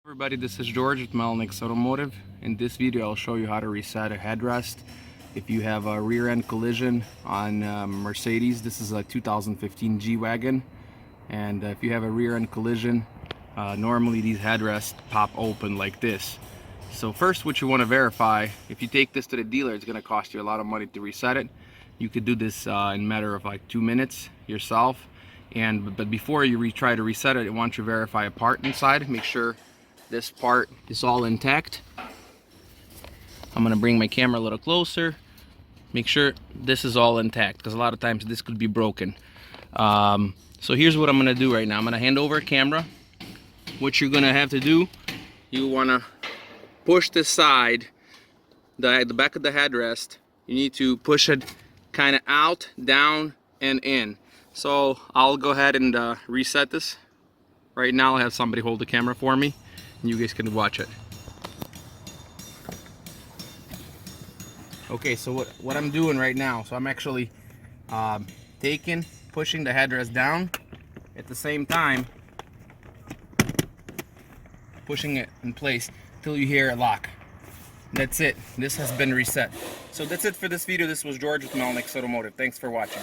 Everybody, this is George with Melnick's Automotive. In this video I'll show you how to reset a headrest if you have a rear end collision on Mercedes. This is a 2015 G-Wagon, and if you have a rear end collision, normally these headrests pop open like this. So first, what you want to verify, if you take this to the dealer, it's going to cost you a lot of money to reset it. You could do this in a matter of like 2 minutes yourself, but before you try to reset it, I want you to verify a part inside. Make sure this part is all intact. I'm gonna bring my camera a little closer. Make sure this is all intact, because a lot of times this could be broken. So here's what I'm gonna do right now. I'm gonna hand over a camera. What you're gonna have to do, you wanna push this side, the back of the headrest. You need to push it kind of out, down, and in. So I'll go ahead and reset this. Right now I'll have somebody hold the camera for me, and you guys can watch it. Okay, so what I'm doing right now, so I'm actually pushing the headrest down, at the same time pushing it in place till you hear it lock. That's it. This has been reset. So that's it for this video. This was George with Melnick's Automotive. Thanks for watching.